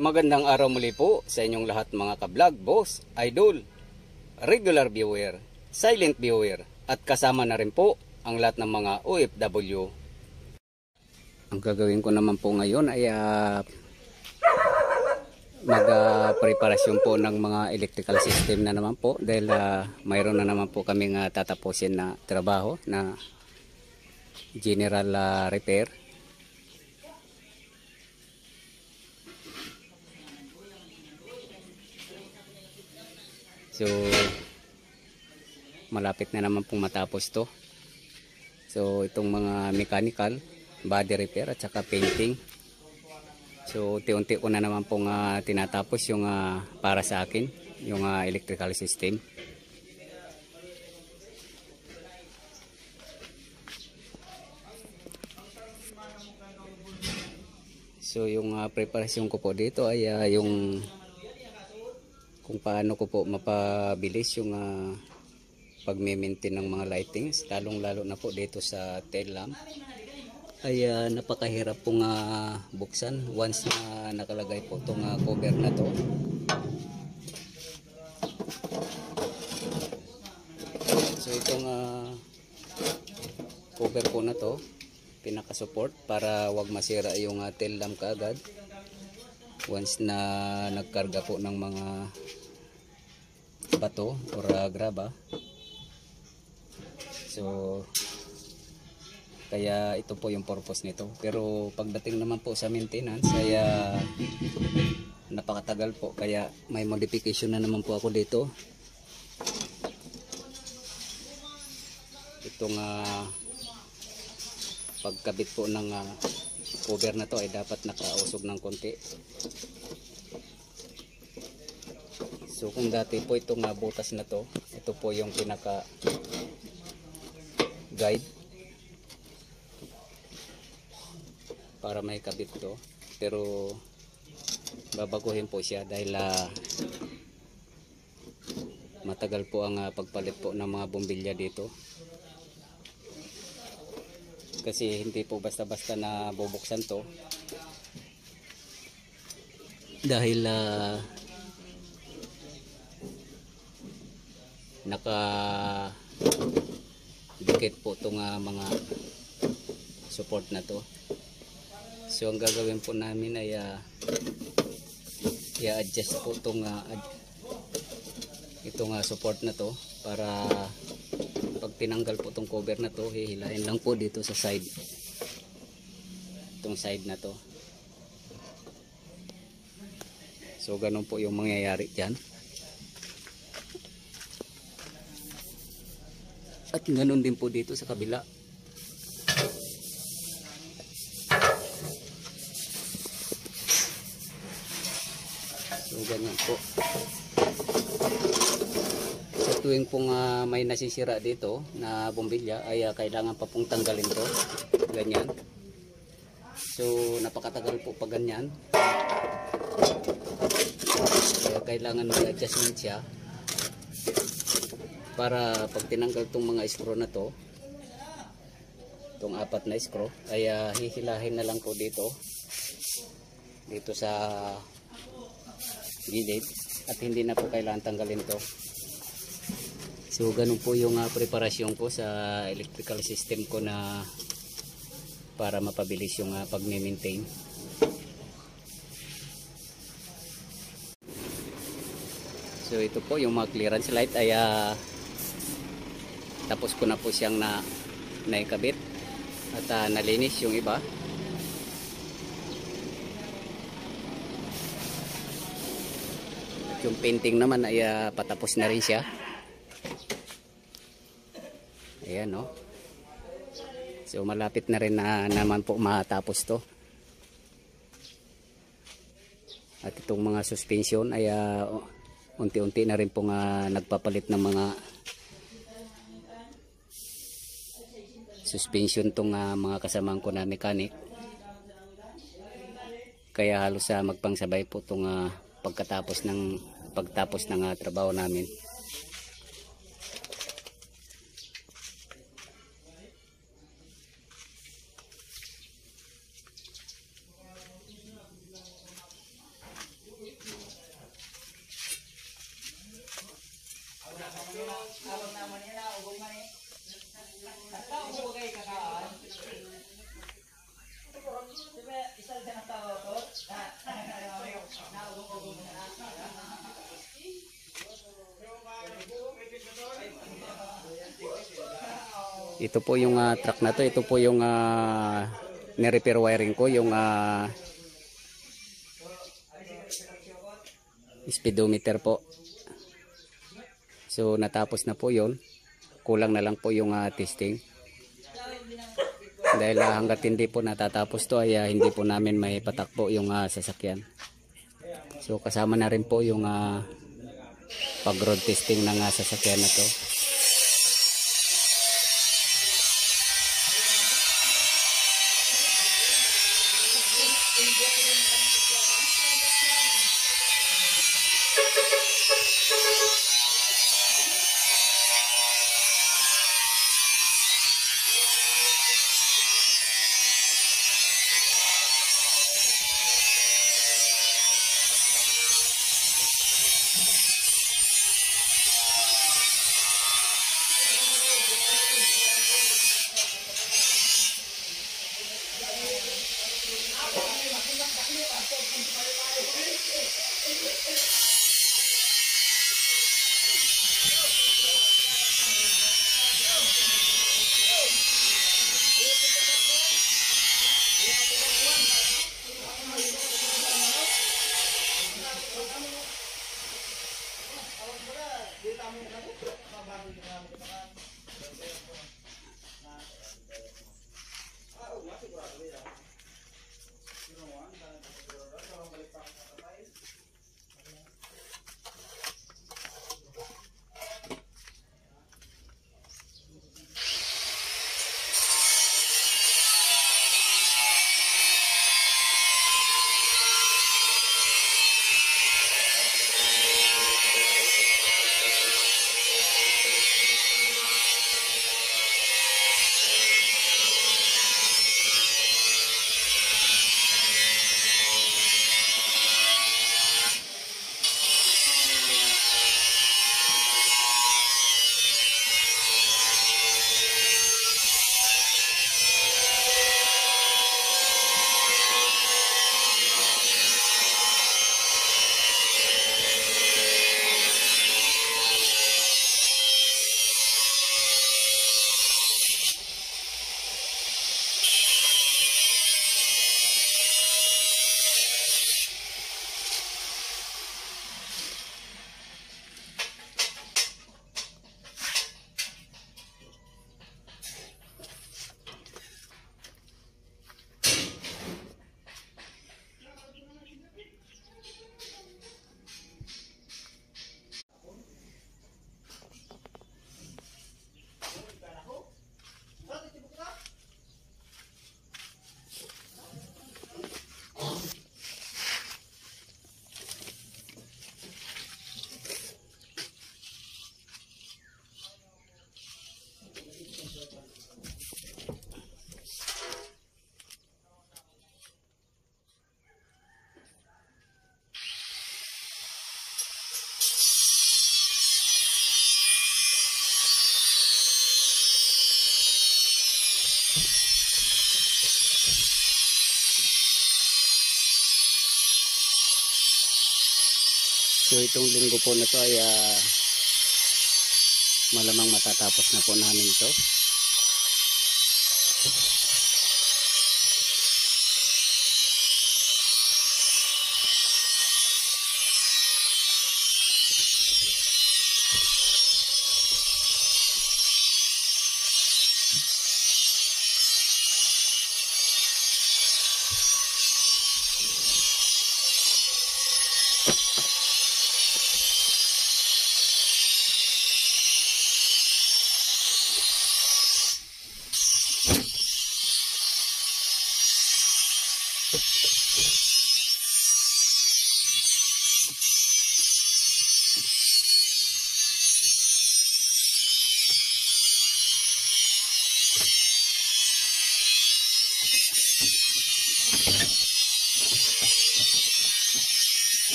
Magandang araw muli po sa inyong lahat mga ka-vlog, boss, idol, regular viewer, silent viewer, at kasama na rin po ang lahat ng mga OFW. Ang gagawin ko naman po ngayon ay mag-preparasyon po ng mga electrical system na naman po dahil mayroon na naman po kaming tatapusin na trabaho na general repair. So malapit na naman pong matapos to. So itong mga mechanical, body repair at saka painting. So unti-unti ko na naman pong tinatapos yung para sa akin, yung electrical system. So yung preparasyon ko po dito ay yung kung paano ko po mapabilis yung pag-maintain ng mga lightings, lalong-lalo na po dito sa tail lamp. Ay napakahirap pong buksan once na nakalagay po itong cover na to. So itong cover po na to, pinaka-support para wag masira yung tail lamp kaagad once na nagkarga po ng mga bato or graba. So kaya ito po yung purpose nito, pero pagdating naman po sa maintenance ay napakatagal po, kaya may modification na naman po ako dito. Itong pagkabit po ng cover na to ay dapat nakausog ng konti. So kung dati po itong butas na to, ito po yung pinaka guide para may kabit to, pero babaguhin po siya dahil matagal po ang pagpalit po ng mga bombilya dito, kasi hindi po basta-basta na bubuksan to dahil dikit po itong mga support na to. So ang gagawin po namin ay i-adjust po itong support na to, para pag tinanggal po itong cover na to, hihilahin lang po dito sa side, itong side na to. So ganun po yung mangyayari dyan. At ganun din po dito sa kabila. So ganyan po. Sa tuwing pong may nasisira dito na bombilya ay kailangan pa pong tanggalin to. Ganyan. So napakatagal po pag ganyan. Kaya kailangan mag-adjustment siya, para pag tinanggal itong mga screw na to, itong 4 na screw, ay hihilahin na lang po dito sa gilid, at hindi na po kailangan tanggalin to. So ganun po yung preparasyon ko sa electrical system ko na para mapabilis yung pag-maintain. So ito po yung mga clearance light ay tapos ko na po siyang naikabit at nalinis yung iba. At yung painting naman ay patapos na rin siya. Ayan, no? So malapit na rin na naman po matapos to. At itong mga suspension ay unti-unti na rin pong nagpapalit ng mga suspension tong mga kasamahan ko na mechanic. Kaya halos magpangsabay po tong pagtapos ng trabaho namin. Ito po yung truck na to. Ito po yung ni-repair wiring ko. Yung speedometer po. So natapos na po yun. Kulang na lang po yung testing. Dahil hanggat hindi po natatapos to ay hindi po namin may patakbo yung sasakyan. So kasama na rin po yung pag road testing ng sasakyan na to. So itong linggo po na to ay malamang matatapos na po namin ito.